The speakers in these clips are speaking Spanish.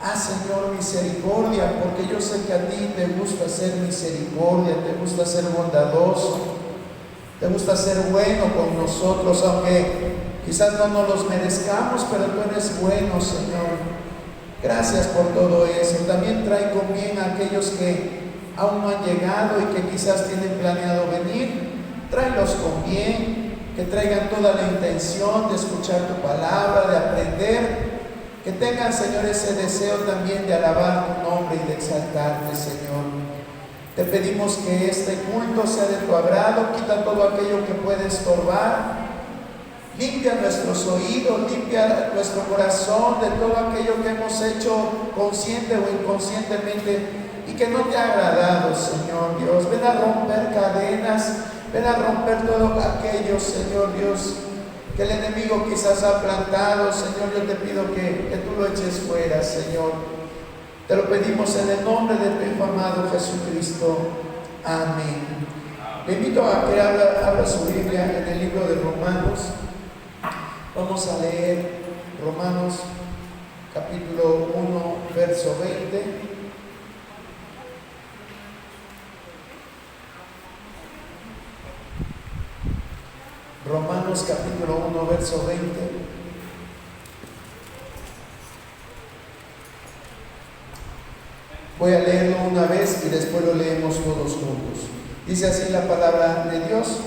Haz, Señor, misericordia, porque yo sé que a ti te gusta hacer misericordia, te gusta ser bondadoso, te gusta ser bueno con nosotros, aunque quizás no nos los merezcamos, pero tú eres bueno, Señor. Gracias por todo eso. También trae con bien a aquellos que aún no han llegado y que quizás tienen planeado venir. Tráelos con bien, que traigan toda la intención de escuchar tu palabra, de aprender. Que tengan, Señor, ese deseo también de alabar tu nombre y de exaltarte, Señor. Te pedimos que este culto sea de tu agrado. Quita todo aquello que puede estorbar. Limpia nuestros oídos, limpia nuestro corazón de todo aquello que hemos hecho consciente o inconscientemente y que no te ha agradado, Señor Dios. Ven a romper cadenas, ven a romper todo aquello, Señor Dios, que el enemigo quizás ha plantado. Señor, yo te pido que tú lo eches fuera, Señor. Te lo pedimos en el nombre de tu Hijo amado Jesucristo. Amén. Le invito a que abra su Biblia en el libro de Romanos. Vamos a leer Romanos capítulo 1, verso 20. Romanos capítulo 1, verso 20. Voy a leerlo una vez y después lo leemos todos juntos. Dice así la palabra de Dios: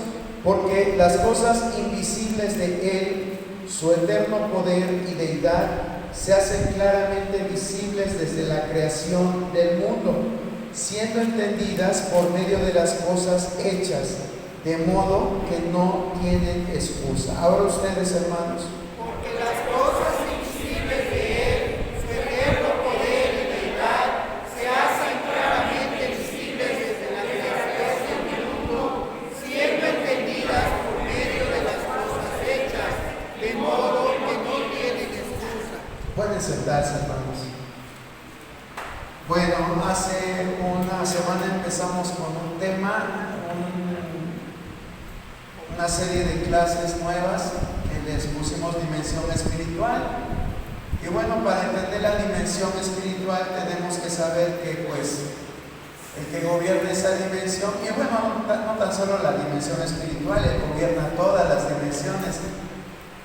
porque las cosas invisibles de Él, su eterno poder y deidad, se hacen claramente visibles desde la creación del mundo, siendo entendidas por medio de las cosas hechas, de modo que no tienen excusa. Ahora ustedes, hermanos. Porque las cosas invisibles de Él, su eterno poder y deidad, se hacen claramente visibles desde la creación del mundo, siendo entendidas por medio de las cosas hechas, de modo que no tienen excusa. Pueden sentarse, hermanos. Bueno, hace una semana empezamos con un tema, una serie de clases nuevas que les pusimos dimensión espiritual. Y bueno, para entender la dimensión espiritual tenemos que saber que pues el que gobierna esa dimensión, y bueno, no tan solo la dimensión espiritual, él gobierna todas las dimensiones,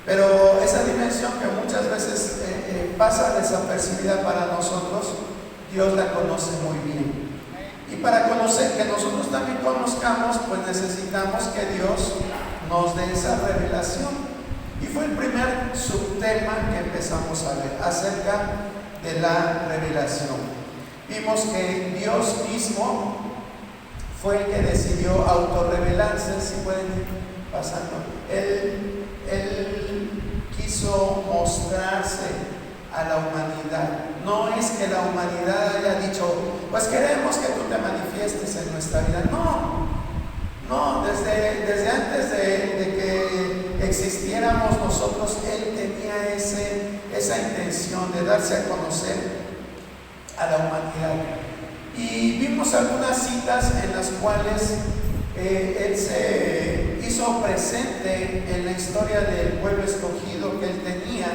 pero esa dimensión que muchas veces pasa desapercibida para nosotros, Dios la conoce muy bien. Y para conocer, que nosotros también conozcamos, pues necesitamos que Dios nos dé esa revelación. Y fue el primer subtema que empezamos a ver acerca de la revelación. Vimos que Dios mismo fue el que decidió autorrevelarse. Si pueden ir pasando, Él quiso mostrarse a la humanidad. No es que la humanidad haya dicho, pues queremos que tú te manifiestes en nuestra vida. No, desde antes de que existiéramos nosotros, Él tenía esa intención de darse a conocer a la humanidad. Y vimos algunas citas en las cuales Él se hizo presente en la historia del pueblo escogido que Él tenía.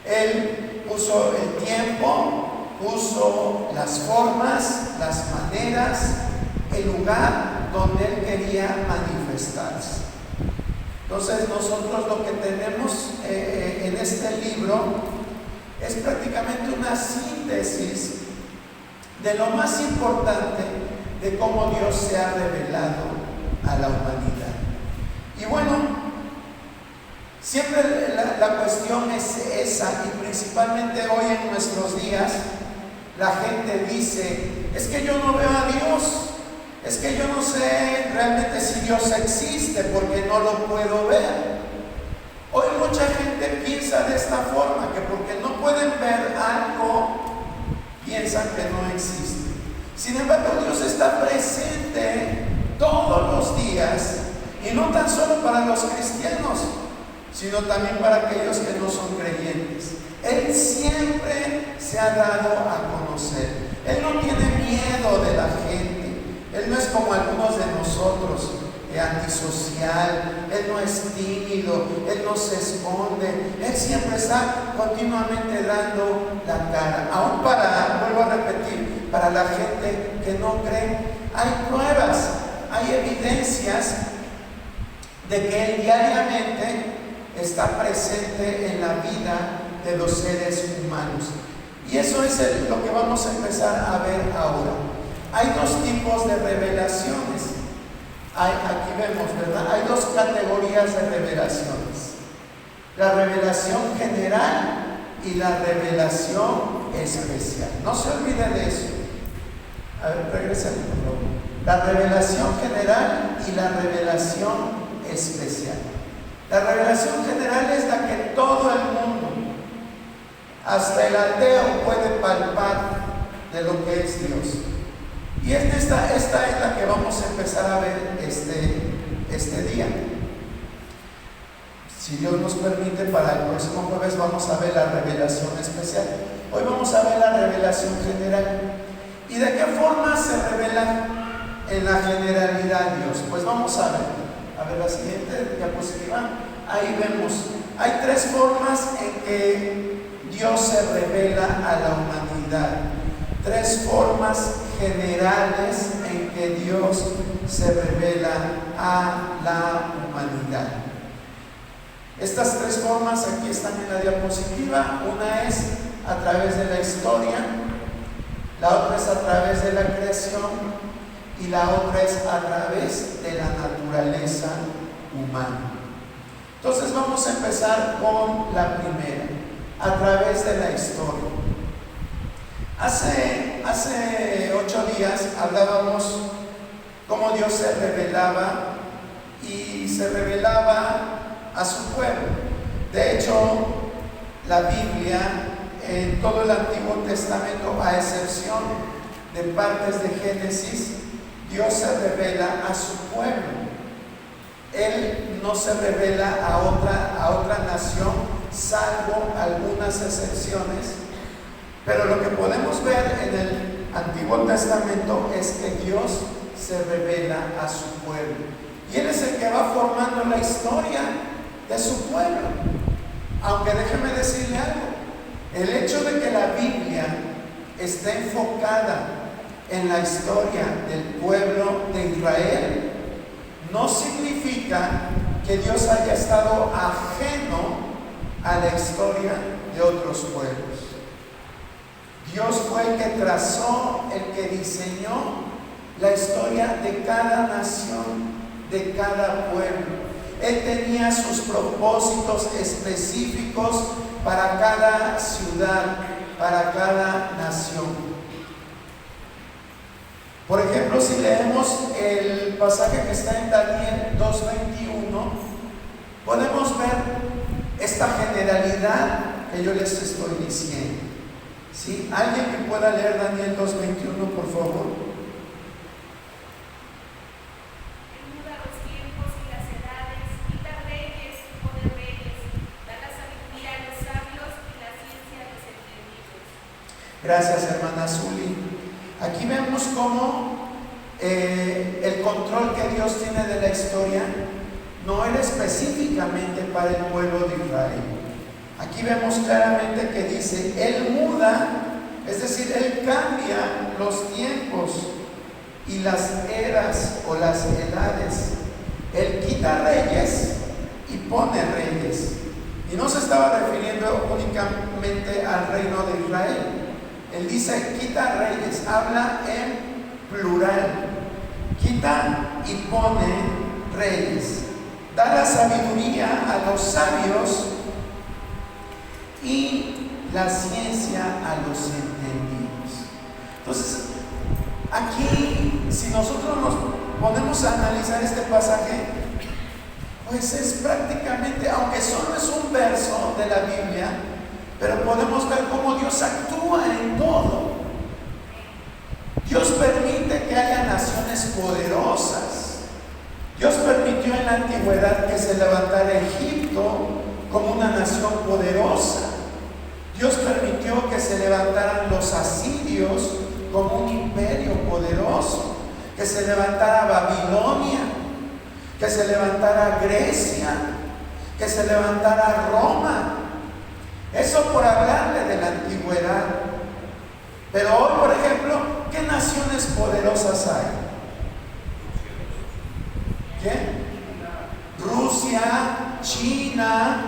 Él puso el tiempo, puso las formas, las maneras, el lugar donde Él quería manifestarse. Entonces nosotros lo que tenemos en este libro es prácticamente una síntesis de lo más importante de cómo Dios se ha revelado a la humanidad. Y bueno, siempre la cuestión es esa, y principalmente hoy en nuestros días la gente dice, es que yo no veo a Dios, es que yo no sé realmente si Dios existe porque no lo puedo ver. Hoy mucha gente piensa de esta forma, que porque no pueden ver algo, piensan que no existe. Sin embargo, Dios está presente todos los días, y no tan solo para los cristianos, sino también para aquellos que no son creyentes. Él siempre se ha dado a conocer. Él no tiene miedo de la gente. Él no es como algunos de nosotros, antisocial. Él no es tímido, Él no se esconde. Él siempre está continuamente dando la cara. Aún vuelvo a repetir, para la gente que no cree, hay pruebas, hay evidencias de que Él diariamente está presente en la vida de los seres humanos. Y eso es lo que vamos a empezar a ver ahora. Hay dos tipos de revelaciones. Aquí vemos, ¿verdad? Hay dos categorías de revelaciones: la revelación general y la revelación especial. No se olvide de eso. A ver, regresen, por favor. La revelación general y la revelación especial. La revelación general es la que todo el mundo, hasta el ateo, puede palpar de lo que es Dios. Y esta es la que vamos a empezar a ver este día. Si Dios nos permite, para el próximo jueves vamos a ver la revelación especial. Hoy vamos a ver la revelación general. ¿Y de qué forma se revela en la generalidad Dios? Pues vamos a ver. A ver la siguiente diapositiva. Ahí vemos. Hay tres formas en que Dios se revela a la humanidad. Tres formas generales en que Dios se revela a la humanidad. Estas tres formas aquí están en la diapositiva. Una es a través de la historia, la otra es a través de la creación y la otra es a través de la naturaleza humana. Entonces vamos a empezar con la primera, a través de la historia. Hace 8 días hablábamos cómo Dios se revelaba y se revelaba a su pueblo. De hecho, la Biblia, en todo el Antiguo Testamento, a excepción de partes de Génesis, Dios se revela a su pueblo. Él no se revela a otra nación, salvo algunas excepciones. Pero lo que podemos ver en el Antiguo Testamento es que Dios se revela a su pueblo. Y Él es el que va formando la historia de su pueblo. Aunque déjeme decirle algo, el hecho de que la Biblia esté enfocada en la historia del pueblo de Israel no significa que Dios haya estado ajeno a la historia de otros pueblos. Dios fue el que trazó, el que diseñó la historia de cada nación, de cada pueblo. Él tenía sus propósitos específicos para cada ciudad, para cada nación. Por ejemplo, si leemos el pasaje que está en Daniel 2:21, podemos ver esta generalidad que yo les estoy diciendo. ¿Sí? ¿Alguien que pueda leer Daniel 2:21, por favor? Gracias, hermana Zuli. Aquí vemos cómo el control que Dios tiene de la historia no era específicamente para el pueblo de Israel. Aquí vemos claramente que dice, Él muda, es decir, Él cambia los tiempos y las eras o las edades. Él quita reyes y pone reyes. Y no se estaba refiriendo únicamente al reino de Israel. Él dice, quita reyes, habla en plural. Quita y pone reyes. Da la sabiduría a los sabios y la ciencia a los entendidos. Entonces, aquí, si nosotros nos ponemos a analizar este pasaje, pues es prácticamente, aunque solo es un verso de la Biblia, pero podemos ver cómo Dios actúa en todo. Dios permite que haya naciones poderosas. Dios permitió en la antigüedad que se levantara Egipto como una nación poderosa. Dios permitió que se levantaran los asirios como un imperio poderoso, que se levantara Babilonia, que se levantara Grecia, que se levantara Roma. Eso por hablarle de la antigüedad. Pero, por ejemplo, ¿qué naciones poderosas hay? ¿Quién? Rusia, China,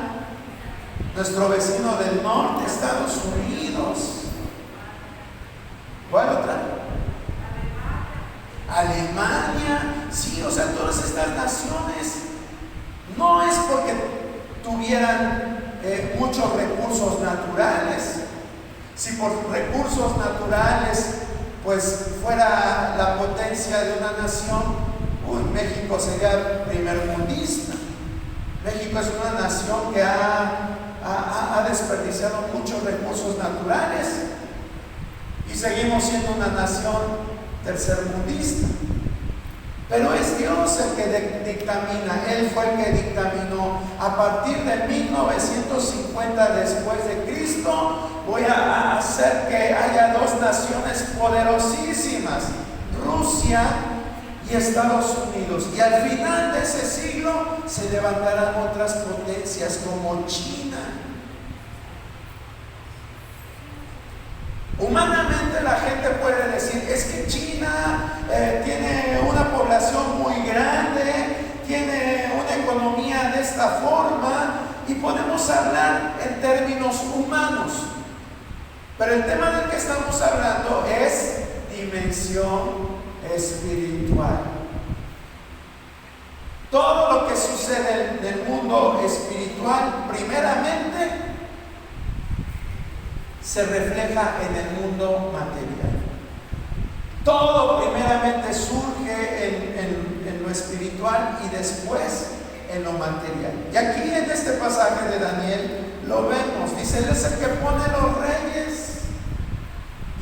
nuestro vecino del norte, Estados Unidos. ¿Cuál otra? Alemania. Sí, o sea, todas estas naciones no es porque tuvieran muchos recursos naturales. Si por recursos naturales pues fuera la potencia de una nación, México sería primermundista. México es una nación que ha desperdiciado muchos recursos naturales y seguimos siendo una nación tercermundista. Pero es Dios el que dictamina. Él fue el que dictaminó. A partir de 1950 después de Cristo, voy a hacer que haya dos naciones poderosísimas, Rusia y Estados Unidos. Y al final de ese siglo se levantarán otras potencias como China. Humanamente la gente puede decir, es que China tiene una población muy grande, tiene una economía de esta forma, y podemos hablar en términos humanos. Pero el tema del que estamos hablando es dimensión espiritual. Todo lo que sucede en el mundo espiritual, primeramente, se refleja en el mundo material. Todo primeramente surge en lo espiritual y después en lo material. Y aquí en este pasaje de Daniel lo vemos. Dice, Él es el que pone los reyes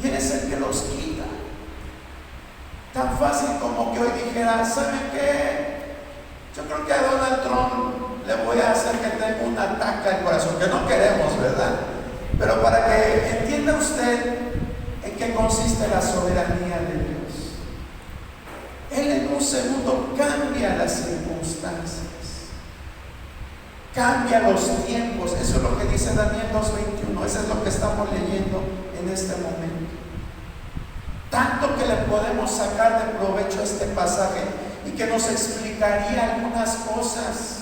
y Él es el que los quita. Tan fácil como que hoy dijera, ¿saben qué? Yo creo que a Donald Trump le voy a hacer que tenga un ataque al corazón, que no queremos, ¿verdad? Pero para que entienda usted en qué consiste la soberanía de Dios. Él en un segundo cambia las circunstancias, cambia los tiempos. Eso es lo que dice Daniel 2:21. Eso es lo que estamos leyendo en este momento. Tanto que le podemos sacar de provecho este pasaje y que nos explicaría algunas cosas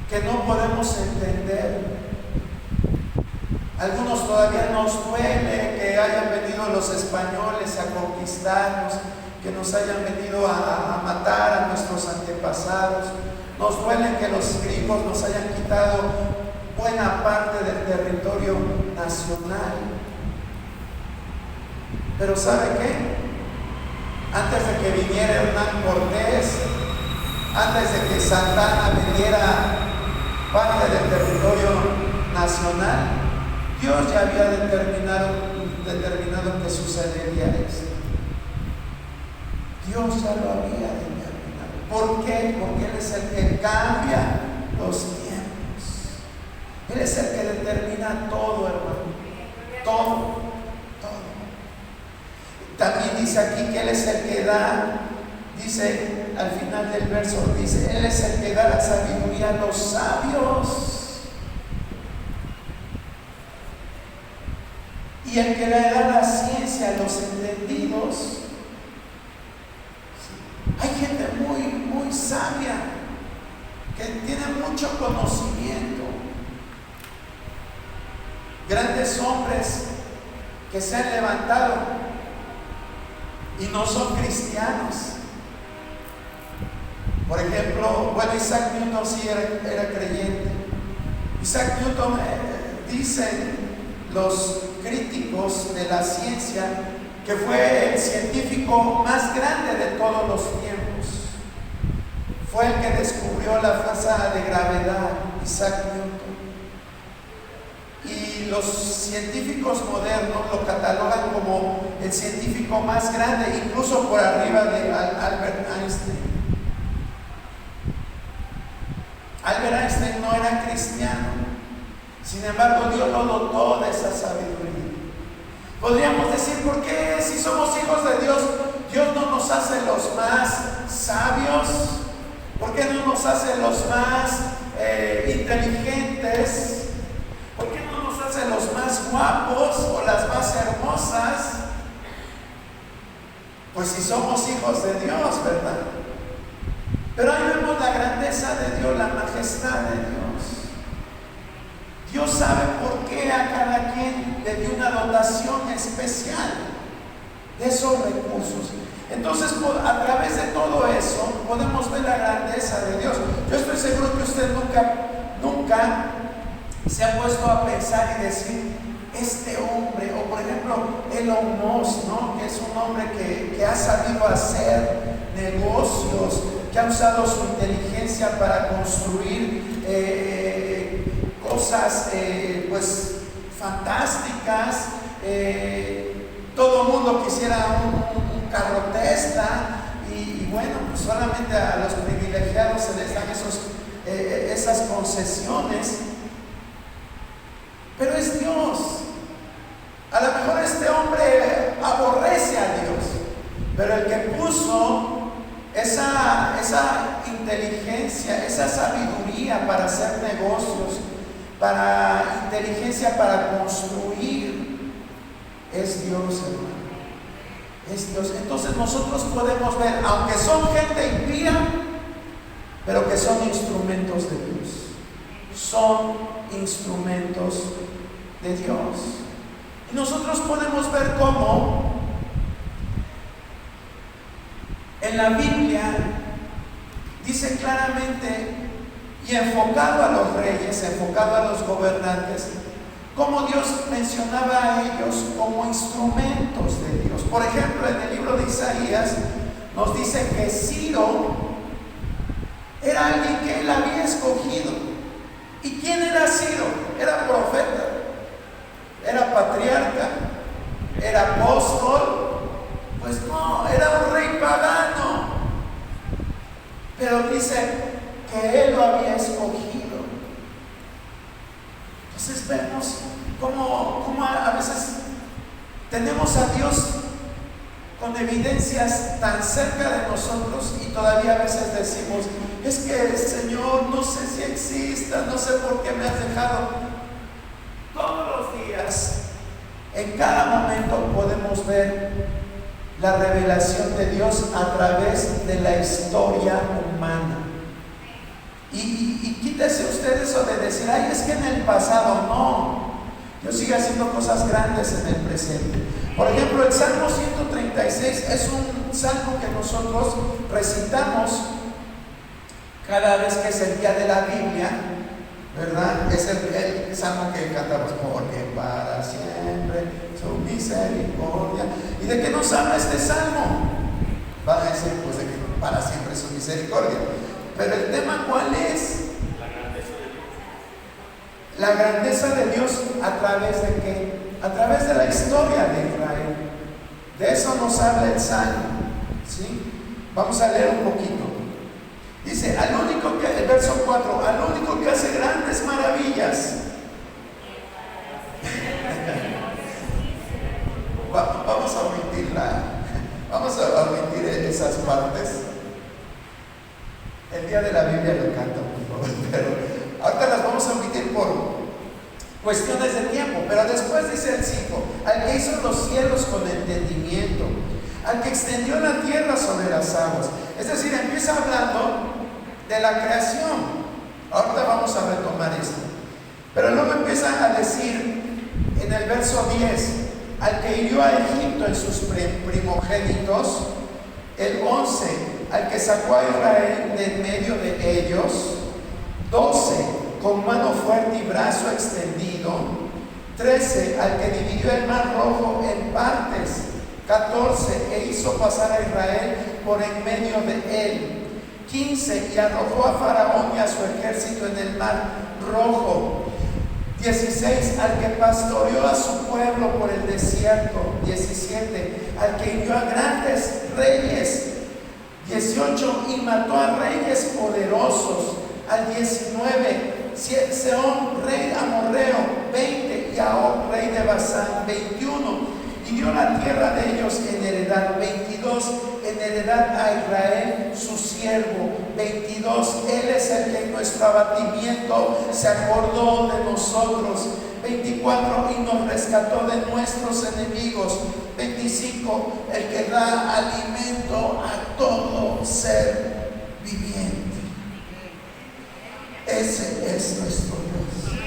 que no podemos entender. Algunos todavía nos duele que hayan venido los españoles a conquistarnos, que nos hayan venido a matar a nuestros antepasados. Nos duele que los griegos nos hayan quitado buena parte del territorio nacional. Pero ¿sabe qué? Antes de que viniera Hernán Cortés, antes de que Santa Anna vendiera parte del territorio nacional, Dios ya había determinado que sucedería esto. Dios ya lo había determinado. ¿Por qué? Porque Él es el que cambia los tiempos. Él es el que determina todo, hermano. Todo. También dice aquí que Él es el que da, dice al final del verso, dice, Él es el que da la sabiduría a los sabios y el que le da la ciencia a los entendidos. Hay gente muy sabia que tiene mucho conocimiento, grandes hombres que se han levantado y no son cristianos. Por ejemplo, Isaac Newton sí era creyente. Isaac Newton, dicen los críticos de la ciencia, que fue el científico más grande de todos los tiempos. Fue el que descubrió la fuerza de gravedad, Isaac Newton. Y los científicos modernos lo catalogan como el científico más grande, incluso por arriba de Albert Einstein. Albert Einstein no era cristiano, sin embargo Dios lo dotó de esa sabiduría. Podríamos decir, ¿por qué si somos hijos de Dios, Dios no nos hace los más sabios? ¿Por qué no nos hace los más inteligentes? ¿Por qué no nos hace los más guapos o las más Pues si somos hijos de Dios, ¿verdad? Pero ahí vemos la grandeza de Dios, la majestad de Dios. Dios sabe por qué a cada quien le dio una dotación especial de esos recursos. Entonces, a través de todo eso, podemos ver la grandeza de Dios. Yo estoy seguro que usted nunca se ha puesto a pensar y decir, este hombre, o por ejemplo, Elon Musk, ¿no? Que es un hombre que ha sabido hacer negocios, que ha usado su inteligencia para construir cosas pues fantásticas. Todo el mundo quisiera un carro Tesla y bueno, pues solamente a los privilegiados se les dan esas concesiones. Pero es Dios. A lo mejor este hombre aborrece a Dios, pero el que puso esa inteligencia, esa sabiduría para hacer negocios, inteligencia para construir, es Dios, hermano. Es Dios. Entonces nosotros podemos ver, aunque son gente impía, pero que son instrumentos de Dios. Son instrumentos de Dios. Y nosotros podemos ver cómo en la Biblia dice claramente, y enfocado a los reyes, enfocado a los gobernantes, cómo Dios mencionaba a ellos como instrumentos de Dios. Por ejemplo, en el libro de Isaías nos dice que Ciro era alguien que él había escogido. ¿Y quién era Ciro? Era profeta, era patriarca, era apóstol. Pues no, era un rey pagano. Pero dice que él lo había escogido. Entonces vemos cómo a veces tenemos a Dios con evidencias tan cerca de nosotros y todavía a veces decimos, es que Señor, no sé si exista, no sé por qué me has dejado. Todos los días, en cada momento podemos ver la revelación de Dios a través de la historia humana. Y quítese usted eso de decir, ay, es que en el pasado, no. Dios sigue haciendo cosas grandes en el presente. Por ejemplo, el Salmo 136 es un salmo que nosotros recitamos cada vez que es el día de la Biblia, ¿verdad? Es el salmo que cantamos, porque para siempre su misericordia. ¿Y de qué nos habla este salmo? Van a decir, pues de que para siempre su misericordia. Pero el tema, ¿cuál es? La grandeza de Dios, ¿a través de qué? A través de la historia de Israel. De eso nos habla el salmo, ¿sí? Vamos a leer un poquito. Dice, el verso 4, al único que hace grandes maravillas. Vamos a omitir esas partes. El día de la Biblia lo canta, por favor, pero ahorita las vamos a omitir por cuestiones de tiempo. Pero después dice el 5, al que hizo los cielos con entendimiento, al que extendió la tierra sobre las aguas. Es decir, empieza hablando de la creación. Ahorita vamos a retomar esto. Pero luego empieza a decir en el verso 10, al que hirió a Egipto en sus primogénitos. El 11, al que sacó a Israel de en medio de ellos. 12, con mano fuerte y brazo extendido. 13, al que dividió el mar rojo en partes. 14, e hizo pasar a Israel por en medio de él. 15, y arrojó a Faraón y a su ejército en el mar rojo. 16, al que pastoreó a su pueblo por el desierto. 17, al que hirió a grandes reyes. 18, y mató a reyes poderosos. Al 19, Sehón, rey amorreo. 20, y a Og, rey de Basán. 21, y dio la tierra de ellos en heredad. 22, en heredad a Israel, su siervo. 22, Él es el que en nuestro abatimiento se acordó de nosotros. 24, y nos rescató de nuestros enemigos. 25, el que da alimento a todo ser viviente. Ese es nuestro Dios.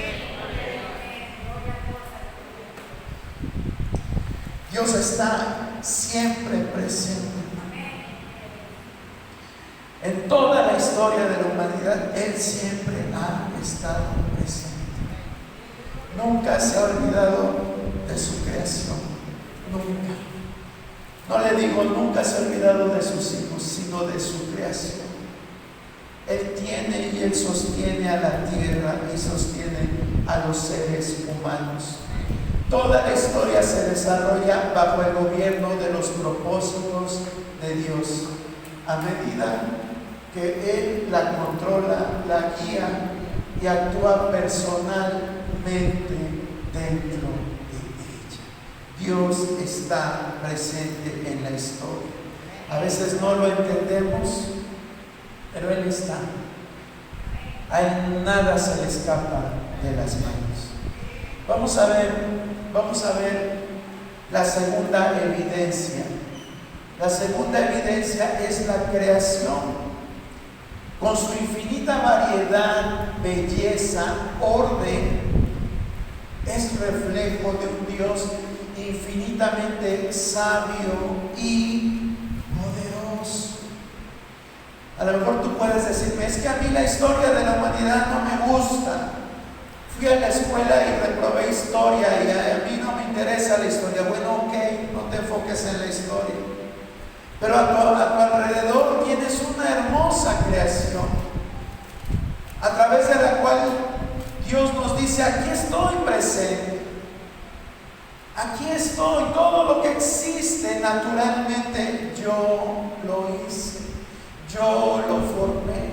Dios está siempre presente. En toda la historia de la humanidad, Él siempre ha estado presente. Nunca se ha olvidado de su creación. Nunca. No le digo nunca se ha olvidado de sus hijos, sino de su creación. Él tiene y Él sostiene a la tierra y sostiene a los seres humanos. Toda la historia se desarrolla bajo el gobierno de los propósitos de Dios. A medida que Él la controla, la guía y actúa personalmente dentro de ella. Dios está presente en la historia. A veces no lo entendemos, pero Él está. A Él nada se le escapa de las manos. Vamos a ver la segunda evidencia. La segunda evidencia es la creación. Con su infinita variedad, belleza, orden, es reflejo de un Dios infinitamente sabio y poderoso. A lo mejor tú puedes decirme, es que a mí la historia de la humanidad no me gusta. Fui a la escuela y reprobé historia y a mí no me interesa la historia. Bueno, ok, no te enfoques en la historia. Pero a tu alrededor tienes una hermosa creación, a través de la cual Dios nos dice, aquí estoy presente. Aquí estoy, todo lo que existe naturalmente yo lo hice, yo lo formé.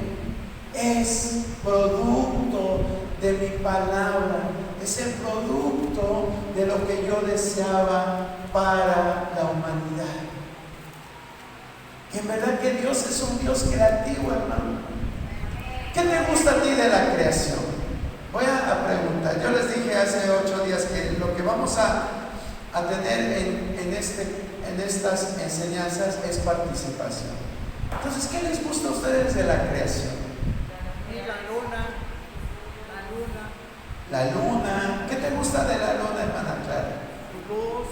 Es producto de mi palabra, es el producto de lo que yo deseaba para la humanidad. En verdad que Dios es un Dios creativo, hermano. ¿Qué te gusta a ti de la creación? Voy a preguntar. Yo les dije hace 8 días que lo que vamos a tener en estas enseñanzas es participación. Entonces, ¿qué les gusta a ustedes de la creación? La luna. ¿Qué te gusta de la luna, hermana Clara? Su luz,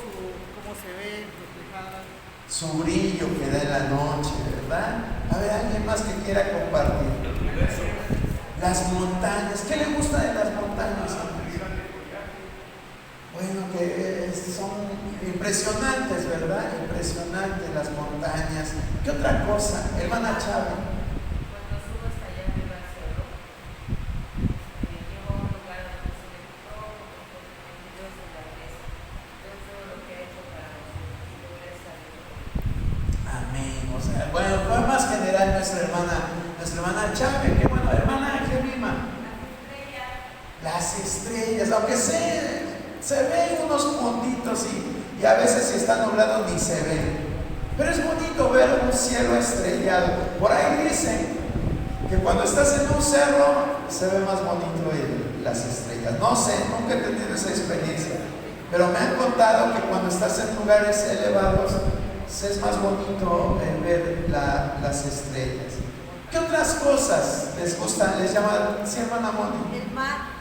cómo se ve reflejada. Su brillo que da en la noche, ¿verdad? A ver, alguien más que quiera compartir. Las montañas. ¿Qué le gusta de las montañas? Bueno, que son impresionantes, ¿verdad? Impresionantes las montañas. ¿Qué otra cosa? Hermana Chávez. Cuando subo hasta allá arriba al cielo, llego a un lugar donde se ve todo Dios en la mesa, todo lo que ha hecho para nosotros, y regresa a Dios. Amén. O sea, bueno, fue más general nuestra hermana Chávez. Qué bueno, hermana Gemima. Las estrellas, aunque se ven unos puntitos y a veces si está nublado ni se ven. Pero es bonito ver un cielo estrellado. Por ahí dicen que cuando estás en un cerro se ve más bonito las estrellas. No sé, nunca he tenido esa experiencia, pero me han contado que cuando estás en lugares elevados es más bonito ver las estrellas. ¿Qué otras cosas les gustan? ¿Les llaman? ¿Sí, hermana Moni? El mar.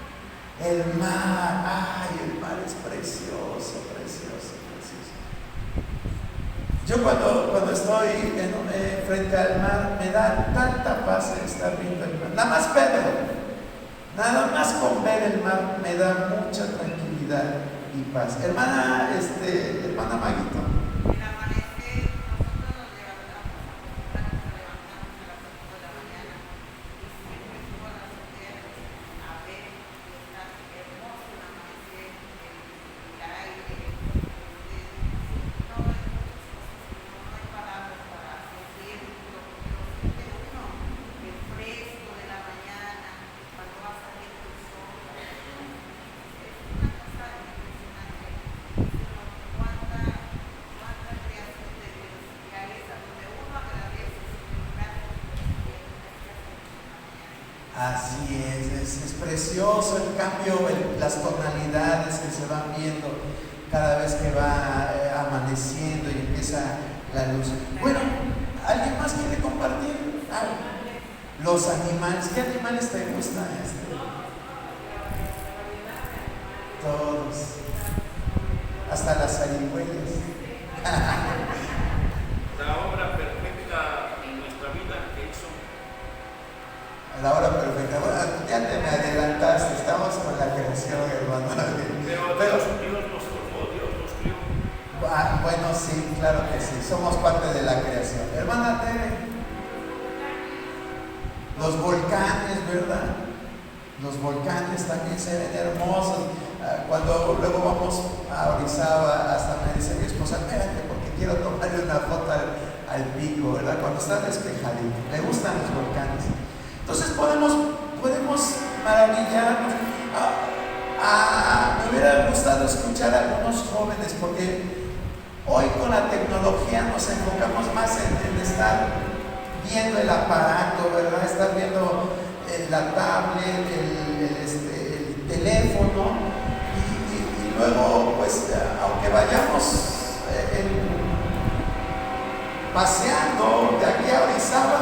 El mar. Ay, el mar es precioso, precioso, precioso. Yo cuando estoy frente al mar, me da tanta paz el estar viendo el mar. Nada más verlo, nada más con ver el mar me da mucha tranquilidad y paz. Hermana Maguito. El amanecer, nosotros nos levantamos a las 5 de la mañana y siempre subo a las azoteas a ver que está hermoso el amanecer, el aire, no hay palabras para decir lo que siente uno, el fresco de la mañana, cuando va saliendo el sol. Es una cosa impresionante. Cuánta precioso el cambio, las tonalidades que se van viendo cada vez que va amaneciendo y empieza la luz. Bueno, ¿alguien más quiere compartir algo? Los animales, ¿qué animales te gustan? Todos, hasta las zarigüeyas. La obra perfecta en nuestra vida que hizo. La hora perfecta. Bueno, ya te me adelantaste, estamos con la creación, hermano. Pero Dios nos formó, Dios nos crió. Bueno, sí, claro que sí, somos parte de la creación. Hermana Tere, los volcanes, ¿verdad? Los volcanes también se ven hermosos. Cuando luego vamos a Orizaba, hasta me dice mi esposa, espérate, porque quiero tomarle una foto al pico, ¿verdad? Cuando está despejadito. Me gustan los volcanes. Entonces podemos maravillarnos. Me hubiera gustado escuchar a algunos jóvenes, porque hoy con la tecnología nos enfocamos más en estar viendo el aparato, ¿verdad? Estar viendo la tablet, el teléfono, y luego, pues, aunque vayamos paseando de aquí a Orizaba,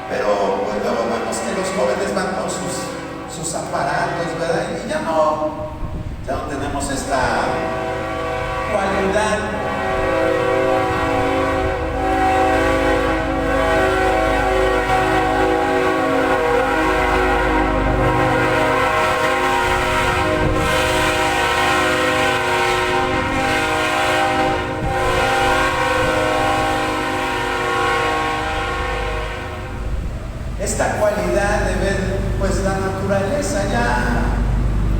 pero pues luego vemos que los jóvenes van con sus aparatos, ¿verdad? Y ya no tenemos esta cualidad. Esta cualidad de ver pues la naturaleza ya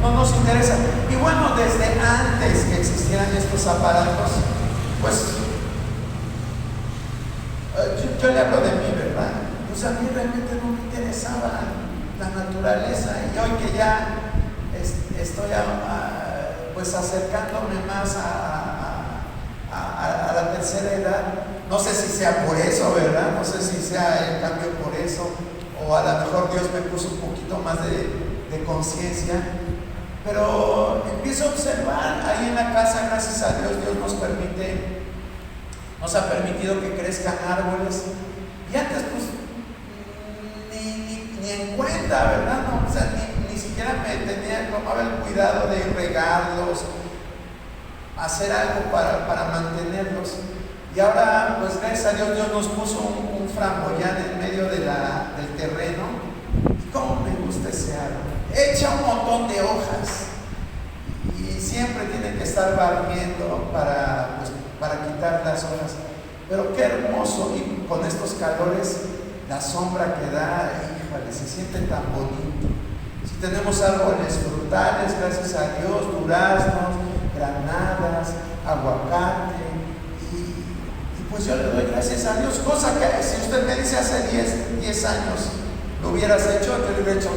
no nos interesa. Y bueno, desde antes que existieran estos aparatos, pues yo le hablo de mí, ¿verdad? Pues a mí realmente no me interesaba la naturaleza, y hoy que ya estoy pues acercándome más a la tercera edad, no sé si sea por eso, ¿verdad? No sé si sea el cambio por eso, o a lo mejor Dios me puso un poquito más de conciencia, pero empiezo a observar ahí en la casa. Gracias a Dios, Dios nos ha permitido que crezcan árboles, y antes pues ni en cuenta, ¿verdad? No, o sea, ni siquiera tomaba el cuidado de regarlos, hacer algo para mantenerlos. Y ahora, pues gracias a Dios, Dios nos puso un framboyán en medio del terreno. ¿Cómo me gusta ese árbol? Echa un montón de hojas y siempre tiene que estar barriendo para quitar las hojas. Pero qué hermoso, y con estos calores, la sombra que da, híjole, se siente tan bonito. Si tenemos árboles frutales, gracias a Dios, duraznos, granadas, aguacate, pues yo le doy gracias a Dios, cosa que si usted me dice hace 10 años lo hubieras hecho, yo le hubiera dicho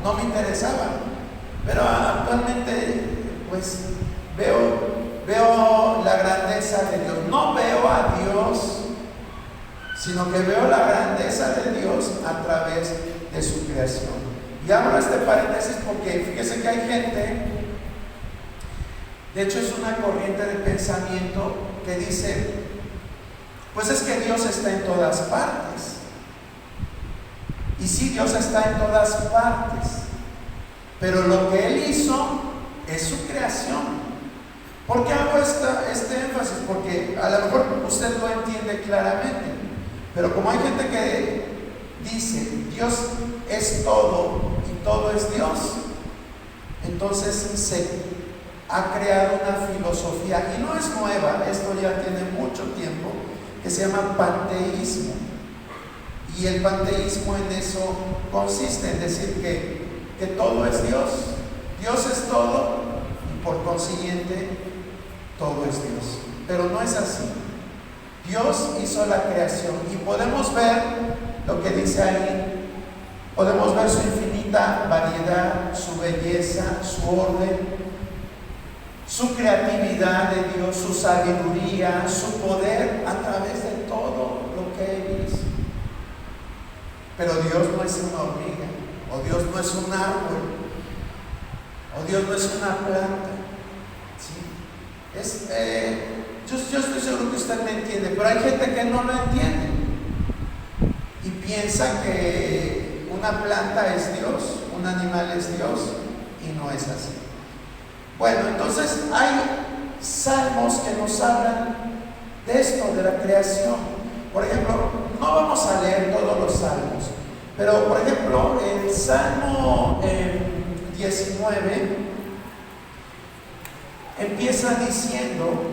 no me interesaba. Pero actualmente pues veo la grandeza de Dios. No veo a Dios, sino que veo la grandeza de Dios a través de su creación. Y abro este paréntesis porque fíjese que hay gente, de hecho es una corriente de pensamiento que dice, pues es que Dios está en todas partes. Y sí, Dios está en todas partes, pero lo que Él hizo es su creación. ¿Por qué hago este énfasis? Porque a lo mejor usted lo entiende claramente, pero como hay gente que dice Dios es todo y todo es Dios, entonces se ha creado una filosofía, y no es nueva, esto ya tiene mucho tiempo, que se llama panteísmo. Y el panteísmo en eso consiste en decir que todo es Dios. Dios es todo y por consiguiente todo es Dios. Pero no es así. Dios hizo la creación y podemos ver lo que dice ahí. Podemos ver su infinita variedad, su belleza, su orden, su creatividad de Dios, su sabiduría, su poder a través de todo lo que Él hizo. Pero Dios no es una hormiga. o Dios no es un árbol, o Dios no es una planta. ¿Sí? Yo estoy seguro que usted me entiende, pero hay gente que no lo entiende y piensa que una planta es Dios, un animal es Dios, y no es así. Bueno, entonces hay salmos que nos hablan de esto, de la creación. Por ejemplo, no vamos a leer todos los salmos, pero por ejemplo, el Salmo 19 empieza diciendo: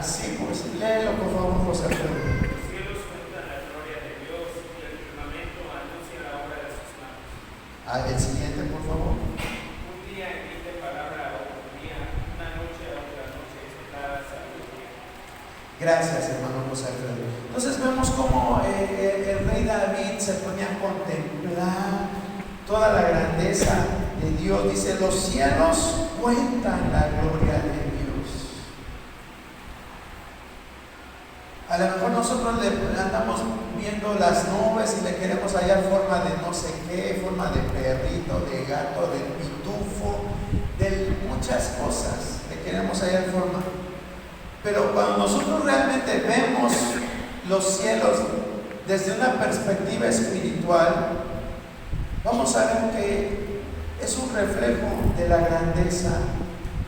sí, pues léelo por favor, José Alfredo. Los cielos cuentan la gloria de Dios y el firmamento anuncia la obra de sus manos. El siguiente, por favor. Un día emite palabra a otro día, una noche a otra noche, declara sabiduría. Gracias, hermano José Alfredo. Entonces vemos cómo el rey David se ponía a contemplar toda la grandeza de Dios. Dice: los cielos cuentan la gloria de Dios. A lo mejor nosotros le andamos viendo las nubes y le queremos hallar forma de no sé qué, forma de perrito, de gato, de pitufo, de muchas cosas, le queremos hallar forma. Pero cuando nosotros realmente vemos los cielos desde una perspectiva espiritual, vamos a ver que es un reflejo de la grandeza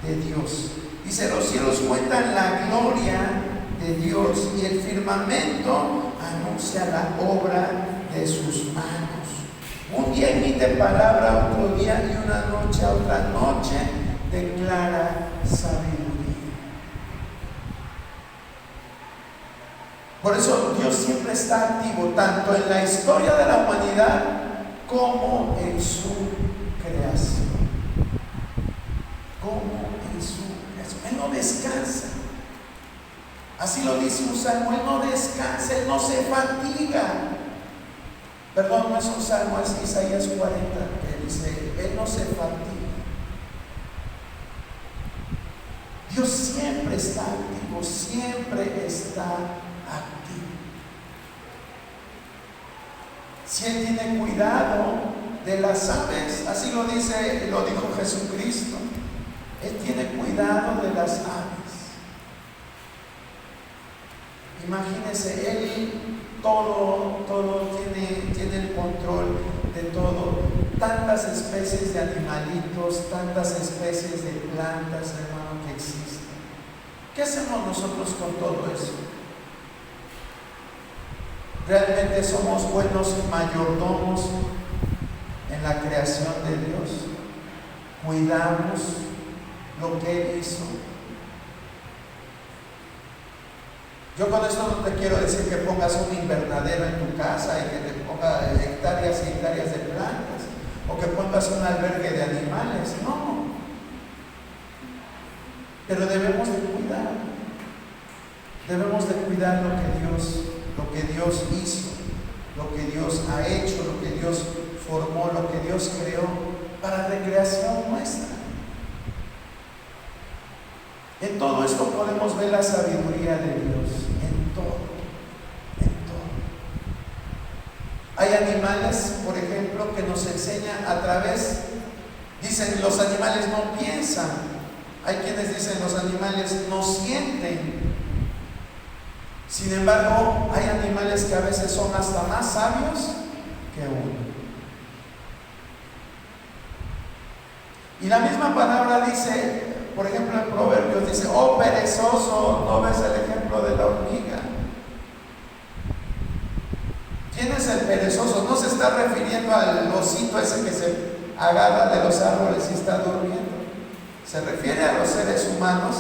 de Dios. Dice: los cielos cuentan la gloria de Dios y el firmamento anuncia la obra de sus manos. Un día emite palabra, otro día, y una noche a otra noche declara sabiduría. Por eso Dios siempre está activo, tanto en la historia de la humanidad como en su creación. Él no descansa. Así lo dice un salmo: Él no descansa, Él no se fatiga. Perdón, no es un salmo, es Isaías 40, que dice: Él no se fatiga. Dios siempre está activo, siempre está activo. Si Él tiene cuidado de las aves, así lo dijo Jesucristo, Él tiene cuidado de las aves. Imagínense, Él todo tiene el control de todo. Tantas especies de animalitos, tantas especies de plantas, hermano, que existen. ¿Qué hacemos nosotros con todo eso? ¿Realmente somos buenos mayordomos en la creación de Dios? ¿Cuidamos lo que Él hizo? Yo con esto no te quiero decir que pongas un invernadero en tu casa y que te pongas hectáreas y hectáreas de plantas, o que pongas un albergue de animales, no. Pero debemos de cuidar lo que Dios hizo, lo que Dios ha hecho, lo que Dios formó, lo que Dios creó para recreación nuestra. En todo esto podemos ver la sabiduría de Dios, en todo. Hay animales, por ejemplo, que nos enseñan a través, dicen, los animales no piensan. Hay quienes dicen, los animales no sienten. Sin embargo, hay animales que a veces son hasta más sabios que uno. Y la misma palabra dice, por ejemplo, en Proverbios dice: oh perezoso, ¿no ves el ejemplo de la hormiga? ¿Quién es el perezoso? No se está refiriendo al osito ese que se agarra de los árboles y está durmiendo. Se refiere a los seres humanos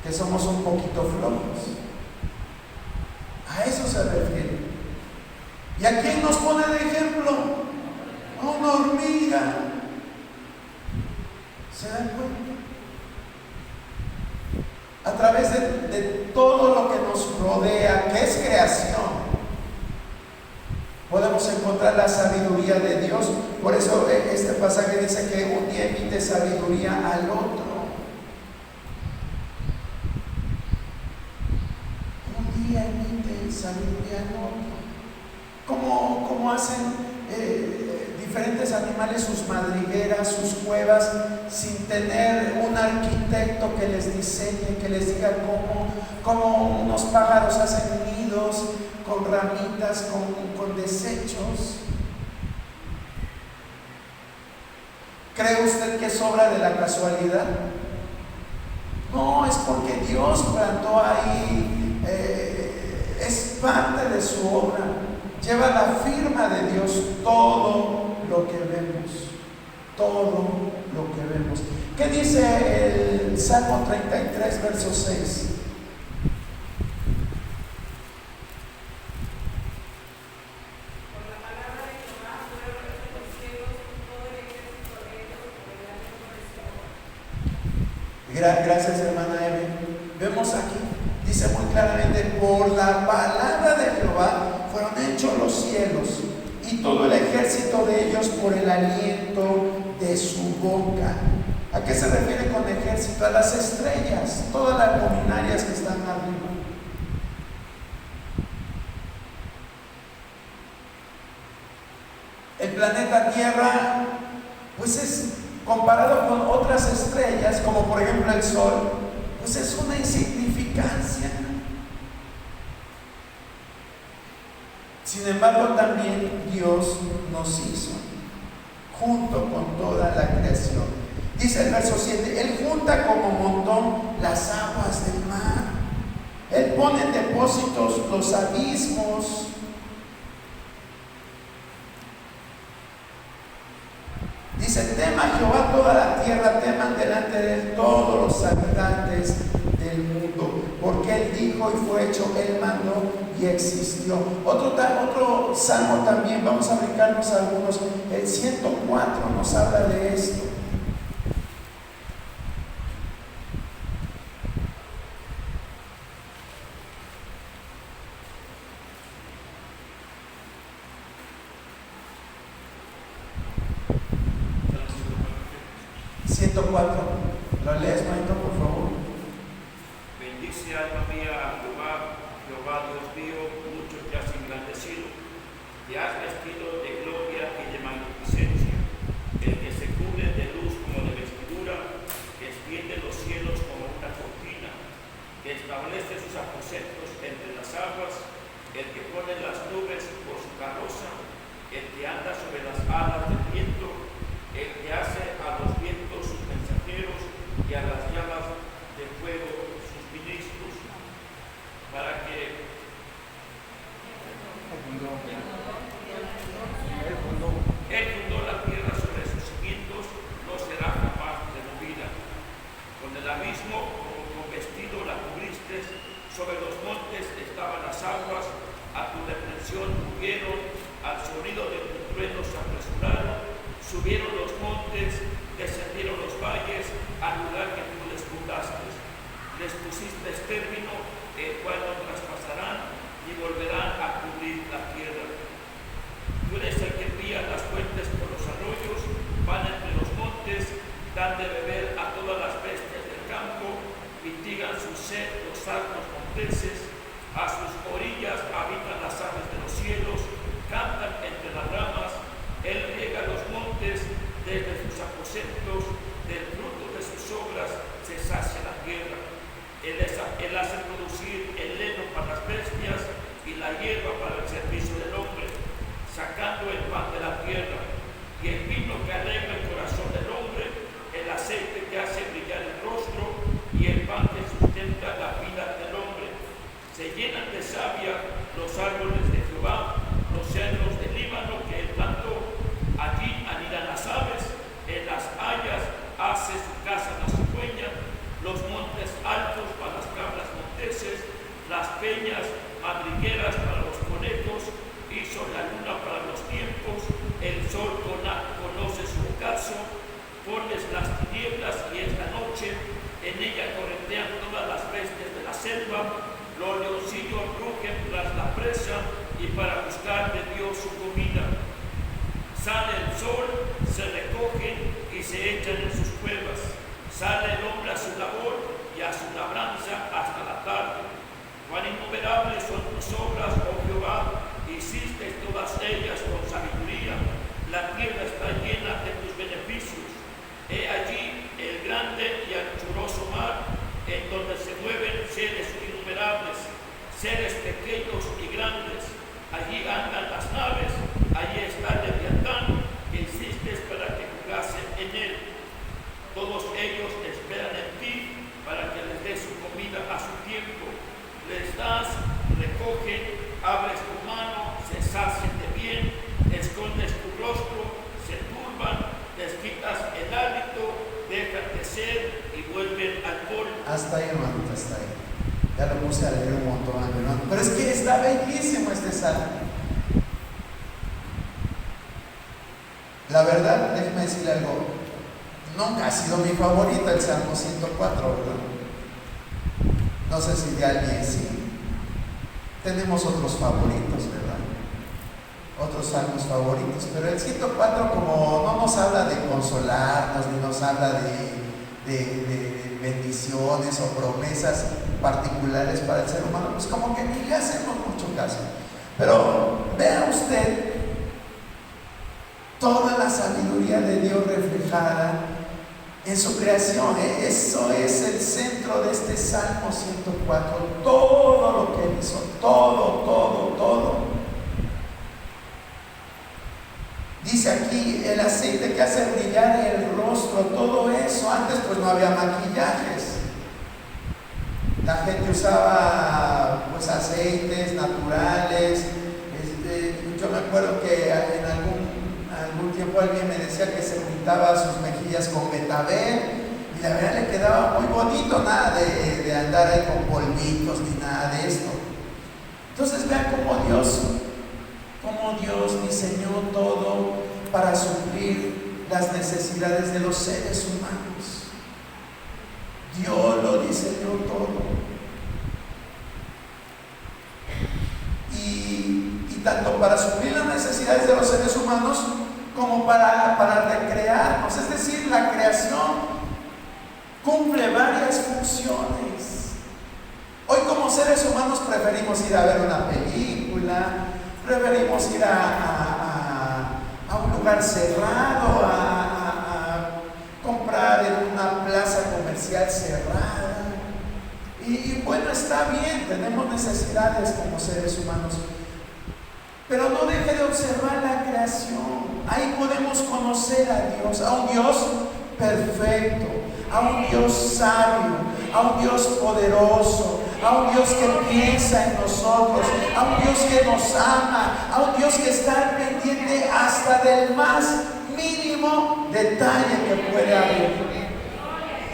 que somos un poquito flojos. A eso se refiere. ¿Y a quién nos pone de ejemplo? A una hormiga. ¿Se dan cuenta? A través de todo lo que nos rodea, que es creación, podemos encontrar la sabiduría de Dios. Por eso este pasaje dice que un día emite sabiduría al otro. día emite sabiduría en otro. Como hacen diferentes animales sus madrigueras, sus cuevas, sin tener un arquitecto que les diseñe, que les diga cómo unos pájaros hacen nidos con ramitas, con desechos. ¿Cree usted que es obra de la casualidad? No, es porque Dios plantó ahí, es parte de su obra. Lleva la firma de Dios todo lo que vemos, todo lo que vemos. ¿Qué dice el Salmo 33, verso 6? Gracias, hermana Eve. Vemos aquí, dice muy claramente: por la palabra de Jehová fueron hechos los cielos, y todo el ejército de ellos por el aliento de su boca. ¿A qué se refiere con ejército? A las estrellas, todas las luminarias que están arriba. El planeta Tierra, pues es comparado con otras estrellas, como por ejemplo el Sol, pues es una insignificancia. Sin embargo, también Dios nos hizo, junto con toda la creación. Dice el verso 7, Él junta como montón las aguas del mar. Él pone en depósitos los abismos. Dice: tema Jehová toda la tierra, teman delante de Él todos los habitantes del mundo. Porque Él dijo y fue hecho, Él mandó y existió. Otro salmo también, vamos a brincarnos algunos. El 104 nos habla de esto. ¿Lo lees, Maito, por favor? Bendice alma mía a Jehová, Jehová Dios mío, mucho te has engrandecido. Te has vestido de gloria y de magnificencia. El que se cubre de luz como de vestidura, que extiende los cielos como una cortina, que establece sus aposentos entre las aguas, el que pone las nubes por su carroza, el que anda sobre las alas del viento, el que hace a los vientos sus mensajeros y a las llamas de fuego sus ministros, para que Él fundó la tierra sobre sus cimientos, no será jamás removida. Con el abismo como con vestido la cubriste, sobre los montes estaban las aguas, a tu reprensión huyeron, al sonido de tus truenos se apresuraron. Subieron los montes, descendieron los valles, al lugar que tú les fundaste. Les pusiste término, el cual no traspasarán, ni volverán a cubrir la tierra. Tú eres el que envía las fuentes por los arroyos, van entre los montes, dan de beber a todas las bestias del campo, mitigan su sed los asnos monteses, a sus orillas habitan las aves de los cielos, cantan entre las ramas. Él riega los montes, desde sus aposentos, del fruto de sus obras se sacia la tierra. Él hace producir el heno para las bestias y la hierba para el servicio del hombre, sacando el pan de la tierra y el vino que alegra el corazón del hombre, el aceite que hace brillar el rostro y el pan que sustenta la vida del hombre. Se llenan de savia los árboles de Jehová, los cedros del Líbano que él plantó. Allí anidan las aves, en las hayas hace su casa la cigüeña, los montes altos para las cabras monteses, las peñas madrigueras para los conejos, hizo la luna para los tiempos, el sol conoce su ocaso, pones las tinieblas y es la noche, en ella corretean todas las bestias de la selva, los leoncillos rugen tras la presa y para buscar de Dios su comida. Sale el sol, se recogen y se echan en sus cuevas. Sale el hombre a su labor y a su labranza hasta la tarde. Cuán innumerables tus obras, oh Jehová, hiciste todas ellas con sabiduría. La tierra está llena de tus beneficios. He allí el grande y anchuroso mar, en donde se mueven seres innumerables, seres pequeños y grandes. Allí andan las naves, allí está el Leviatán, que hiciste para que jugasen en él. Todos ellos esperan en ti para que les des su comida a su tiempo. Les das, recogen, abres tu mano, se sacian de bien, escondes tu rostro, se turban, les quitas el hálito, dejan de ser y vuelven al polvo. Hasta ahí, hermano, hasta ahí. Ya lo puse a leer un montón, hermano. Pero es que está bellísimo este salmo. La verdad, déjeme decirle algo. Nunca ha sido mi favorito el Salmo 104, ¿verdad? No sé si de alguien sí. Tenemos otros favoritos, ¿verdad? Otros salmos favoritos. Pero el 104 como no nos habla de consolarnos, ni nos habla de bendiciones o promesas particulares para el ser humano, pues como que ni le hacemos mucho caso. Pero vea usted toda la sabiduría de Dios reflejada en su creación. Eso es el centro de este Salmo 104. Todo lo que Él hizo, todo. Dice aquí, el aceite que hace brillar el rostro, todo eso. Antes pues no había maquillajes. La gente usaba pues aceites naturales. Yo me acuerdo que en algún tiempo alguien me decía que se pintaba sus mejillas con betabel y la verdad le quedaba muy bonito, nada de andar ahí con polvitos ni nada de esto. Entonces vean cómo Dios diseñó todo para suplir las necesidades de los seres humanos. Dios lo diseñó todo. Y tanto para suplir las necesidades de los seres humanos como para recrearnos. Es decir, la creación cumple varias funciones. Hoy como seres humanos preferimos ir a ver una película, preferimos ir a un lugar cerrado, a comprar en una plaza comercial cerrada. Y bueno, está bien, tenemos necesidades como seres humanos. Pero no deje de observar la creación. Ahí podemos conocer a Dios, a un Dios perfecto, a un Dios sabio, a un Dios poderoso, a un Dios que piensa en nosotros, a un Dios que nos ama, a un Dios que está pendiente hasta del más mínimo detalle que puede haber.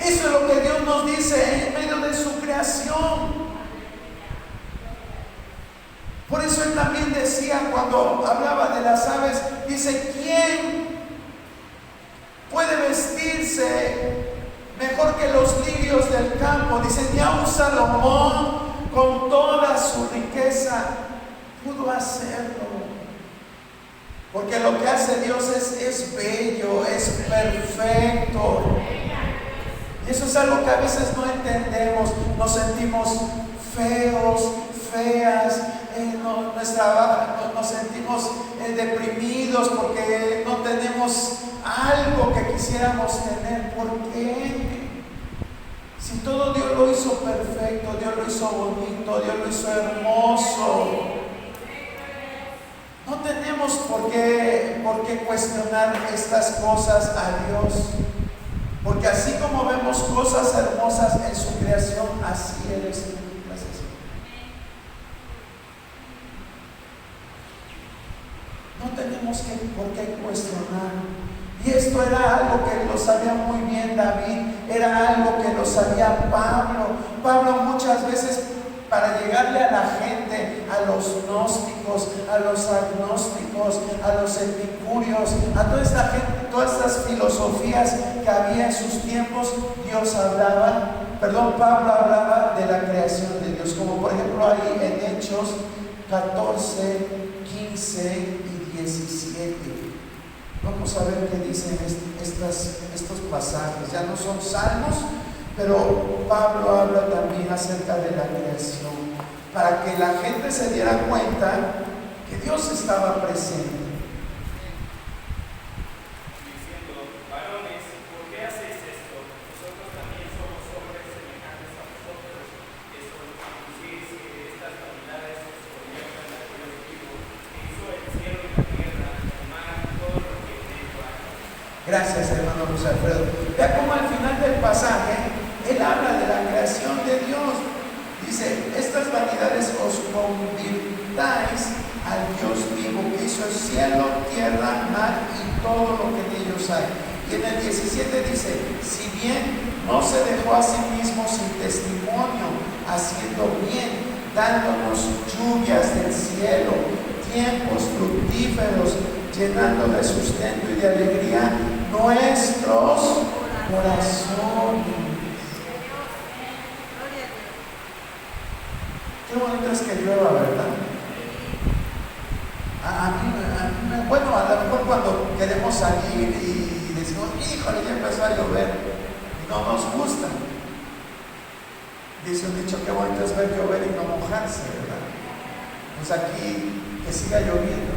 Eso es lo que Dios nos dice en medio de su creación. Por eso Él también decía, cuando hablaba de las aves, dice, ¿quién puede vestirse mejor que los lirios del campo? Dice, ni aun Salomón con toda su riqueza pudo hacerlo. Porque lo que hace Dios es bello, es perfecto. Y eso es algo que a veces no entendemos. Nos sentimos feos, feas, nos sentimos deprimidos porque no tenemos algo que quisiéramos tener. ¿Por qué? Si todo Dios lo hizo perfecto, Dios lo hizo bonito, Dios lo hizo hermoso, no tenemos por qué cuestionar estas cosas a Dios. Porque así como vemos cosas hermosas en su creación, así Él es. No tenemos por qué cuestionar. Y esto era algo que lo sabía muy bien David, era algo que lo sabía Pablo. Pablo muchas veces, para llegarle a la gente, a los gnósticos, a los agnósticos, a los epicúreos, a toda esta gente, todas estas filosofías que había en sus tiempos, Pablo hablaba de la creación de Dios, como por ejemplo ahí en Hechos 14, 15 y 17. Vamos a ver qué dicen estos pasajes. Ya no son salmos, pero Pablo habla también acerca de la creación. para que la gente se diera cuenta que Dios estaba presente. Gracias, hermano Luis Alfredo. Vea cómo al final del pasaje él habla de la creación de Dios. Dice: estas vanidades os convirtáis al Dios vivo, que hizo el cielo, tierra, mar y todo lo que en ellos hay. Y en el 17 dice: si bien no se dejó a sí mismo sin testimonio, haciendo bien, dándonos lluvias del cielo, tiempos fructíferos, llenando de sustento y de alegría nuestros corazones. Qué bonito es que llueva, ¿verdad? Bueno, a lo mejor cuando queremos salir y decimos: híjole, ya empezó a llover, no nos gusta. Dice un dicho: qué bonito es ver llover y no mojarse, ¿verdad? Pues aquí que siga lloviendo.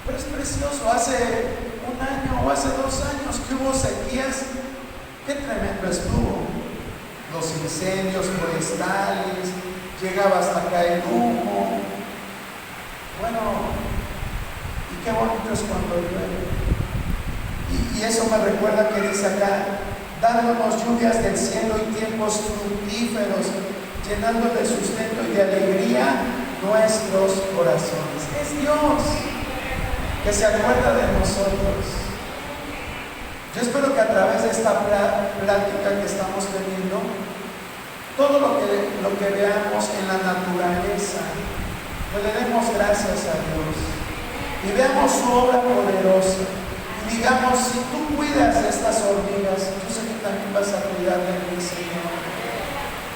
Pero es precioso. Hace un año o hace 2 años que hubo sequías, qué tremendo estuvo. Los incendios forestales, llegaba hasta acá el humo. Bueno, y qué bonito es cuando llueve. Y eso me recuerda que dice acá: dándonos lluvias del cielo y tiempos fructíferos, llenando de sustento y de alegría nuestros corazones. Es Dios que se acuerda de nosotros. Yo espero que a través de esta plática que estamos teniendo, todo lo que veamos en la naturaleza, pues le demos gracias a Dios y veamos su obra poderosa y digamos: si tú cuidas de estas hormigas, yo sé que también vas a cuidar de mí, Señor.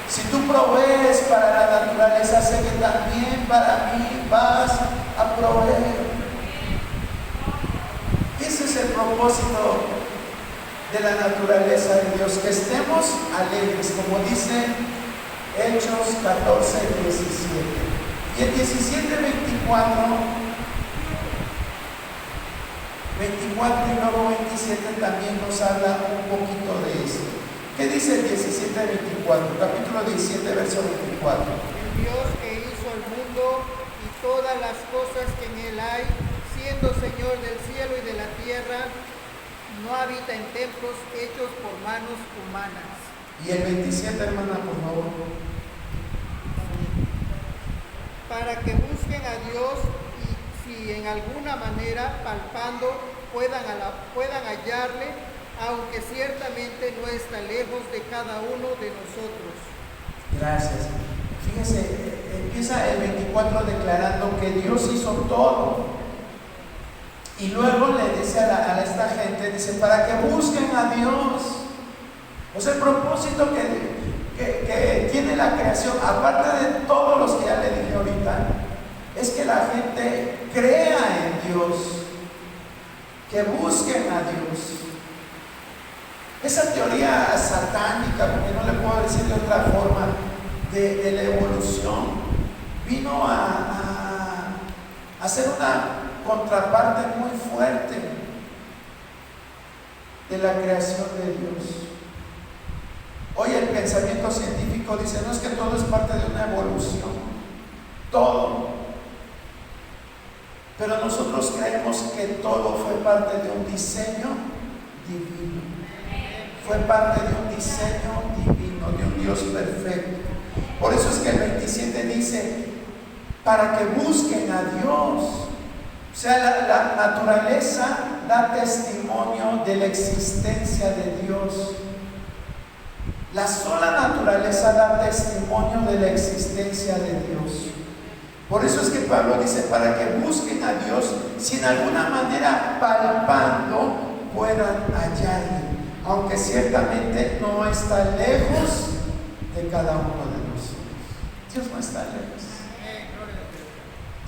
Si tú provees para la naturaleza, sé que también para mí vas a proveer. Ese es el propósito de la naturaleza de Dios, que estemos alegres, como dice Hechos 14, 17. Y el 17, 24 y luego 27 también nos habla un poquito de esto. ¿Qué dice el 17, 24? Capítulo 17, verso 24. El Dios que hizo el mundo y todas las cosas que en él hay, siendo Señor del cielo y de la tierra, no habita en templos hechos por manos humanas. Y el 27, hermana, por favor. Para que busquen a Dios y si en alguna manera palpando puedan hallarle, aunque ciertamente no está lejos de cada uno de nosotros. Gracias. Fíjese, empieza el 24 declarando que Dios hizo todo. Y luego le dice a esta gente, dice: para que busquen a Dios. O sea, el propósito que tiene la creación, aparte de todos los que ya le dije ahorita, es que la gente crea en Dios, que busquen a Dios. Esa teoría satánica, porque no le puedo decir de otra forma, de la evolución, vino a hacer una contraparte muy fuerte de la creación de Dios. Hoy el pensamiento científico dice: no, es que todo es parte de una evolución, todo. Pero nosotros creemos que todo fue parte de un diseño divino. Fue parte de un diseño divino, de un Dios perfecto. Por eso es que el 27 dice: para que busquen a Dios. O sea, la naturaleza da testimonio de la existencia de Dios. La sola naturaleza da testimonio de la existencia de Dios. Por eso es que Pablo dice: para que busquen a Dios, si en alguna manera palpando puedan hallarle, aunque ciertamente no está lejos de cada uno de nosotros. Dios no está lejos.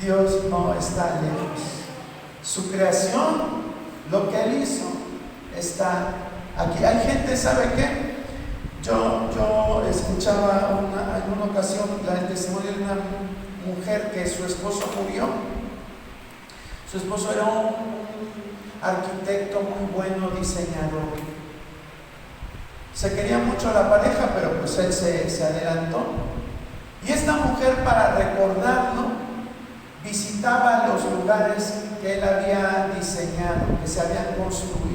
Dios no está lejos. Su creación, lo que Él hizo, está aquí. Hay gente, ¿sabe qué? Yo escuchaba en una ocasión el testimonio de una mujer que su esposo murió. Su esposo era un arquitecto muy bueno, diseñador. Se quería mucho la pareja, pero pues él se adelantó. Y esta mujer, para recordarlo, visitaba los lugares que él había diseñado, que se habían construido.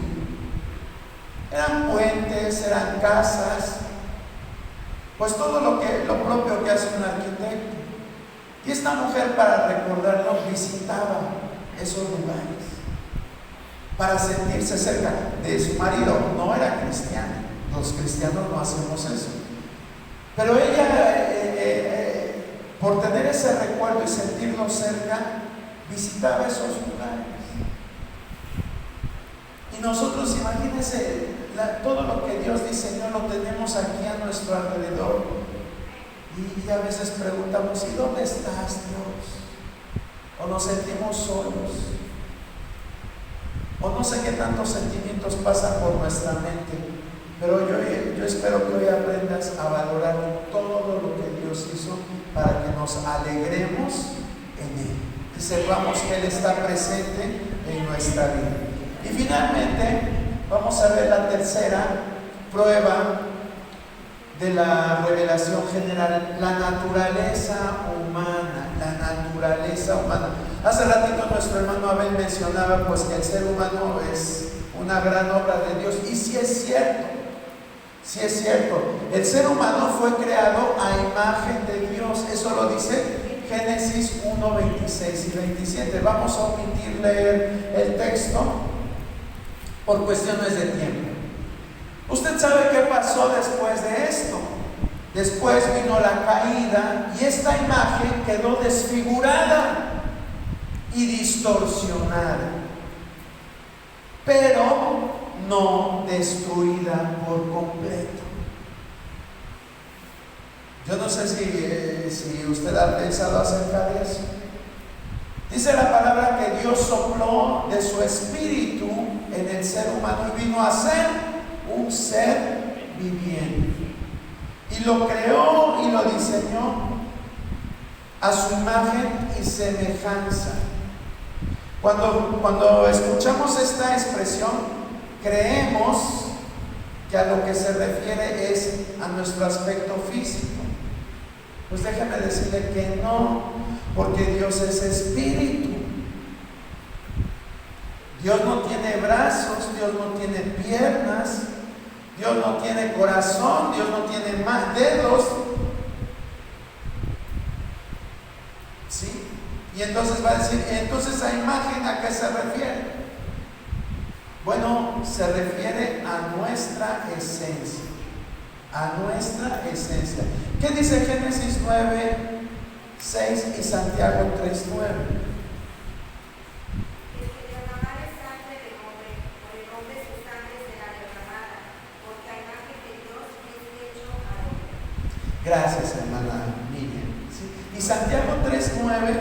Eran puentes, eran casas, pues todo lo propio que hace un arquitecto. Y esta mujer, para recordarlo, visitaba esos lugares para sentirse cerca de su marido. No era cristiana, los cristianos no hacemos eso, pero ella, por tener ese recuerdo y sentirlo cerca, visitaba esos lugares. Y nosotros, imagínense, todo lo que Dios diseñó lo tenemos aquí a nuestro alrededor. Y a veces preguntamos: ¿y dónde estás, Dios? O nos sentimos solos, o no sé qué tantos sentimientos pasan por nuestra mente. Pero yo espero que hoy aprendas a valorar todo lo que Dios hizo, para que nos alegremos en Él y sepamos que Él está presente en nuestra vida. Y finalmente vamos a ver la tercera prueba de la revelación general: la naturaleza humana. La naturaleza humana. Hace ratito nuestro hermano Abel mencionaba pues que el ser humano es una gran obra de Dios, y sí es cierto, sí es cierto. El ser humano fue creado a imagen de Dios. Eso lo dice Génesis 1, 26 y 27. Vamos a omitir leer el texto por cuestiones de tiempo. Usted sabe qué pasó después de esto. Después vino la caída y esta imagen quedó desfigurada y distorsionada, pero no destruida por completo. Yo no sé si usted ha pensado acerca de eso. Dice la palabra que Dios sopló de su espíritu en el ser humano y vino a ser un ser viviente. Y lo creó y lo diseñó a su imagen y semejanza. Cuando escuchamos esta expresión, creemos que a lo que se refiere es a nuestro aspecto físico. Pues déjeme decirle que no, porque Dios es espíritu. Dios no tiene brazos, Dios no tiene piernas, Dios no tiene corazón, Dios no tiene más dedos. ¿Sí? Y entonces va a decir: entonces esa imagen, ¿a qué se refiere? Bueno, se refiere a nuestra esencia. A nuestra esencia. ¿Qué dice Génesis 9, 6 y Santiago 3, 9? Gracias, hermana Miriam. ¿Sí? Y Santiago 3, 9.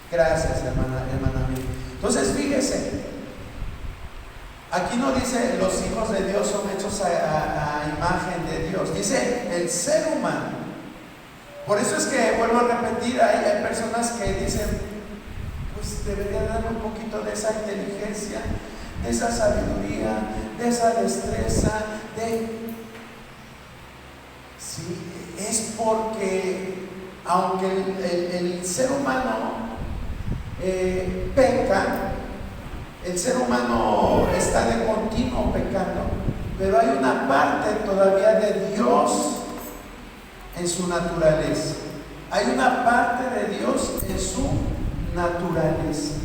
Gracias, hermana Miriam. Entonces, fíjese, aquí no dice los hijos de Dios son hechos a imagen de Dios, dice el ser humano. Por eso es que, vuelvo a repetir, hay personas que dicen: pues debería darle un poquito de esa inteligencia, de esa sabiduría, de esa destreza, Sí, es porque aunque el ser humano peca, el ser humano está de continuo pecando, pero hay una parte todavía de Dios en su naturaleza. Hay una parte de Dios en su naturaleza.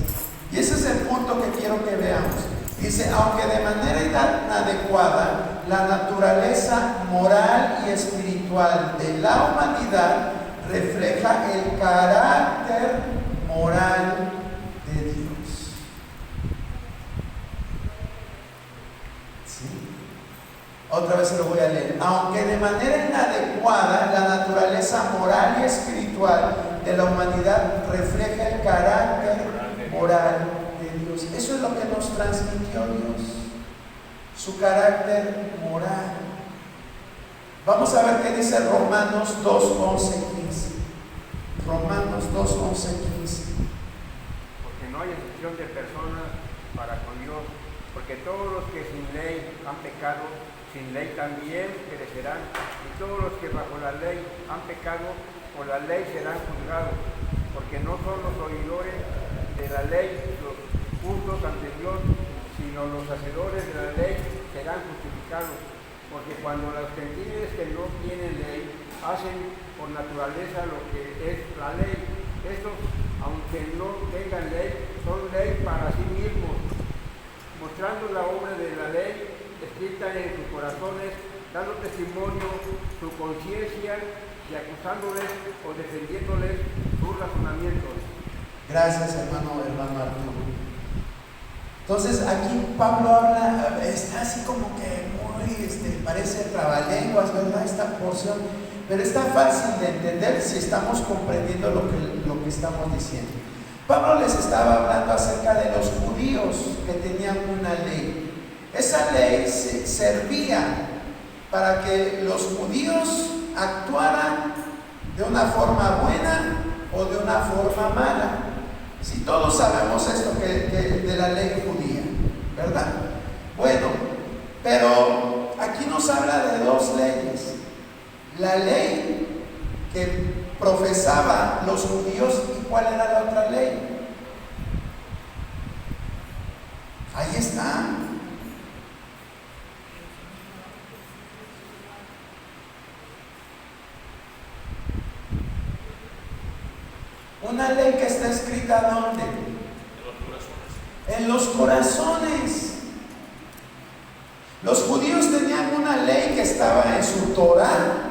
Y ese es el punto que quiero que veamos. Dice: aunque de manera inadecuada, la naturaleza moral y espiritual de la humanidad refleja el carácter moral de Dios. ¿Sí? Otra vez se lo voy a leer. Aunque de manera inadecuada, la naturaleza moral y espiritual de la humanidad refleja el carácter moral de Dios. Eso es lo que nos transmitió Dios, su carácter moral. Vamos a ver qué dice Romanos 2, 11, 15. Romanos 2, 11, 15. Porque no hay excepción de personas para con Dios, porque todos los que sin ley han pecado, sin ley también perecerán, y todos los que bajo la ley han pecado, por la ley serán juzgados, porque no son los oidores de la ley los justos ante Dios, sino los hacedores de la ley serán justificados. Porque cuando los gentiles que no tienen ley hacen por naturaleza lo que es la ley, estos, aunque no tengan ley, son ley para sí mismos, mostrando la obra de la ley escrita en sus corazones, dando testimonio su conciencia y acusándoles o defendiéndoles sus razonamientos. Gracias, hermano Arturo. Entonces aquí Pablo habla, está así como que muy, parece trabalenguas, ¿verdad? Esta porción, pero está fácil de entender si estamos comprendiendo lo que estamos diciendo. Pablo les estaba hablando acerca de los judíos que tenían una ley. Esa ley servía para que los judíos actuaran de una forma buena o de una forma mala. Si todos sabemos esto de la ley judía, ¿verdad? Bueno, pero aquí nos habla de dos leyes. La ley que profesaban los judíos, ¿y cuál era la otra ley? Ahí está. Una ley que está escrita ¿dónde? En los corazones. Los judíos tenían una ley que estaba en su Torah,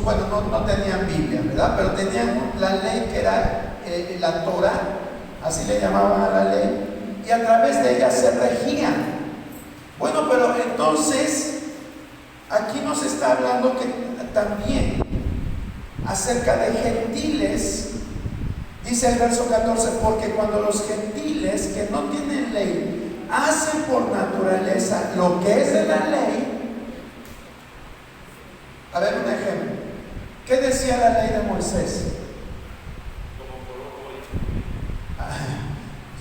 bueno, no tenían Biblia, ¿verdad? Pero tenían la ley que era la Torah, así le llamaban a la ley, y a través de ella se regían. Bueno, pero entonces, aquí nos está hablando que también acerca de gentiles. Dice el verso 14, porque cuando los gentiles que no tienen ley hacen por naturaleza lo que es de la ley. A ver, un ejemplo. ¿Qué decía la ley de Moisés?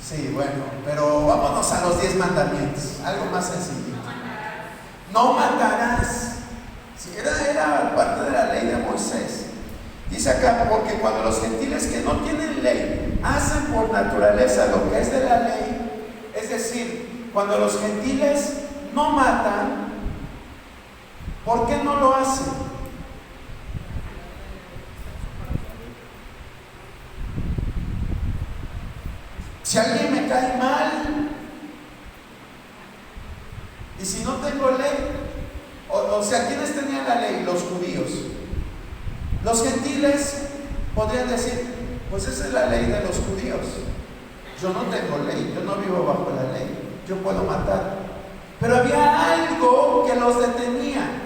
Sí, bueno, pero vámonos a los 10 mandamientos, algo más sencillo. No matarás. Sí, era parte de la ley de Moisés. Dice acá, porque cuando los gentiles que no tienen ley hacen por naturaleza lo que es de la ley, es decir, cuando los gentiles no matan, ¿por qué no lo hacen? Si alguien me cae mal, y si no tengo ley, o sea, ¿quiénes tenían la ley? Los judíos. Los gentiles podrían decir, pues esa es la ley de los judíos. Yo no tengo ley, yo no vivo bajo la ley, yo puedo matar. Pero había algo que los detenía.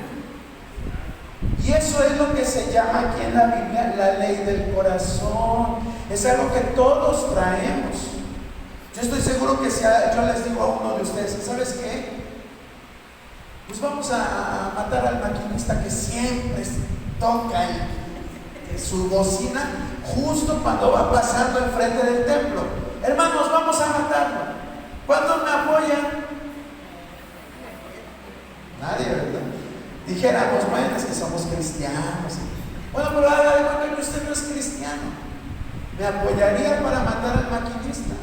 Y eso es lo que se llama aquí en la Biblia la ley del corazón. Es algo que todos traemos. Yo estoy seguro que si yo les digo a uno de ustedes, ¿sabes qué? Pues vamos a matar al maquinista que siempre toca su bocina justo cuando va pasando enfrente del templo. Hermanos, vamos a matarlo. ¿Cuántos me apoyan? Nadie, ¿verdad? Dijéramos, bueno, es que somos cristianos. Bueno, pero haga de cuenta que usted no es cristiano. ¿Me apoyaría para matar al maquinista?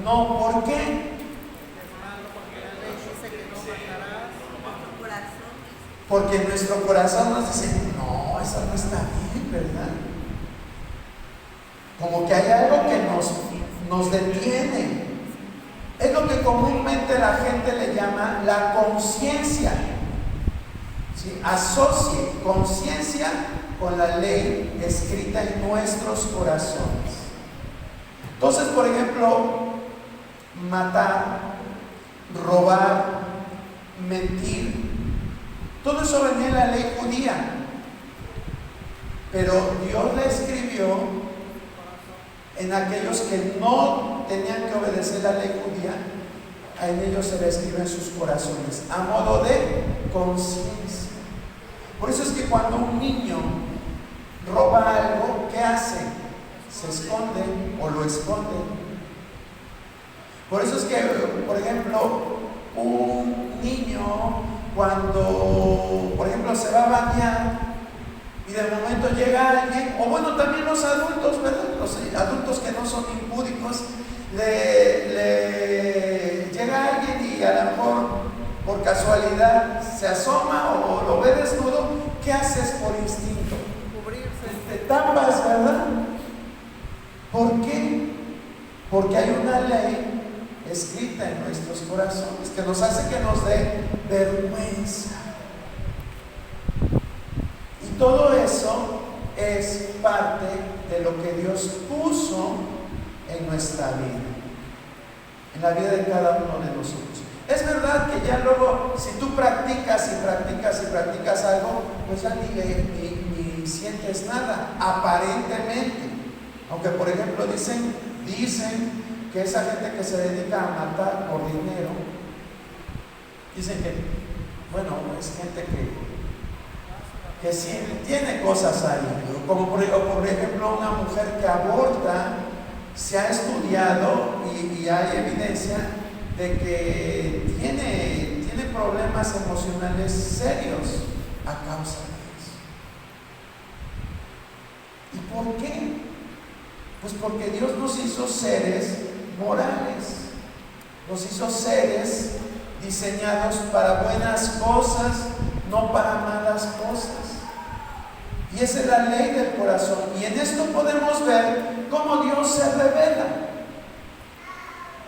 No, ¿por qué? Porque nuestro corazón nos dice, no, eso no está bien, ¿verdad? Como que hay algo que nos detiene. Es lo que comúnmente la gente le llama la conciencia. ¿Sí? Asocie conciencia con la ley escrita en nuestros corazones. Entonces, por ejemplo, matar, robar, mentir, todo eso venía en la ley judía. pero Dios la escribió en aquellos que no tenían que obedecer la ley judía. En ellos se la escribe en sus corazones, a modo de conciencia. Por eso es que cuando un niño roba algo, ¿qué hace? Se esconde o lo esconde. Por eso es que, por ejemplo, un niño cuando, por ejemplo, se va a bañar y de momento llega alguien, o bueno, también los adultos, ¿verdad? Los adultos que no son impúdicos, llega alguien y a lo mejor por casualidad se asoma o lo ve desnudo. ¿Qué haces por instinto? Te tapas, ¿verdad? ¿Por qué? Porque hay una ley escrita en nuestros corazones que nos hace que nos dé vergüenza. Y todo eso es parte de lo que Dios puso en nuestra vida, en la vida de cada uno de nosotros. Es verdad que ya luego, si tú practicas algo, pues ya ni sientes nada, aparentemente. Aunque, por ejemplo, dicen que esa gente que se dedica a matar por dinero, dicen que, bueno, es gente que sí tiene cosas ahí. Como por ejemplo, una mujer que aborta, se ha estudiado y hay evidencia de que tiene problemas emocionales serios a causa de eso. ¿Y por qué? Pues porque Dios nos hizo seres morales, nos hizo seres diseñados para buenas cosas, no para malas cosas. Y esa es la ley del corazón. Y en esto podemos ver cómo Dios se revela.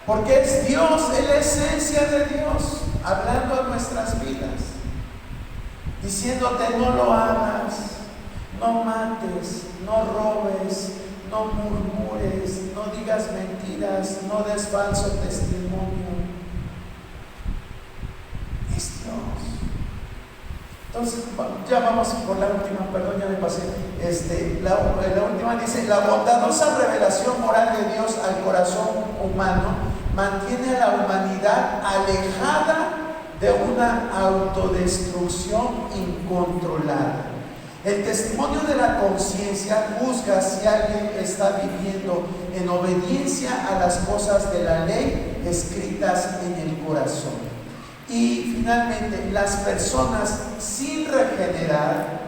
Porque es Dios, es la esencia de Dios, hablando a nuestras vidas, diciéndote: no lo hagas, no mates, no robes, no murmures, no digas mentiras, no des falso testimonio. Es Dios. Entonces, ya vamos por la última, perdón, ya me pasé. La última dice: la bondadosa revelación moral de Dios al corazón humano mantiene a la humanidad alejada de una autodestrucción incontrolada. El testimonio de la conciencia juzga si alguien está viviendo en obediencia a las cosas de la ley escritas en el corazón. Y finalmente, las personas sin regenerar,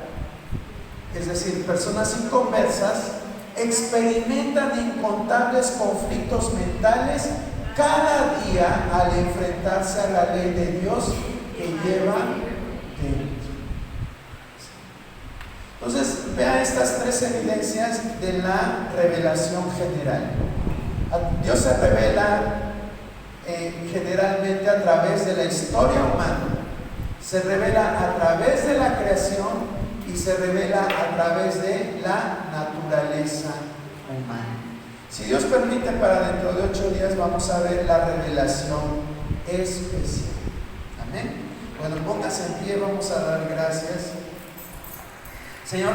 es decir, personas inconversas, experimentan incontables conflictos mentales cada día al enfrentarse a la ley de Dios que llevan dentro. Entonces, vean estas tres evidencias de la revelación general. Dios se revela generalmente a través de la historia humana, se revela a través de la creación y se revela a través de la naturaleza humana. Si Dios permite, para dentro de 8 días vamos a ver la revelación especial. Amén. Bueno, póngase en pie, vamos a dar gracias. Señor,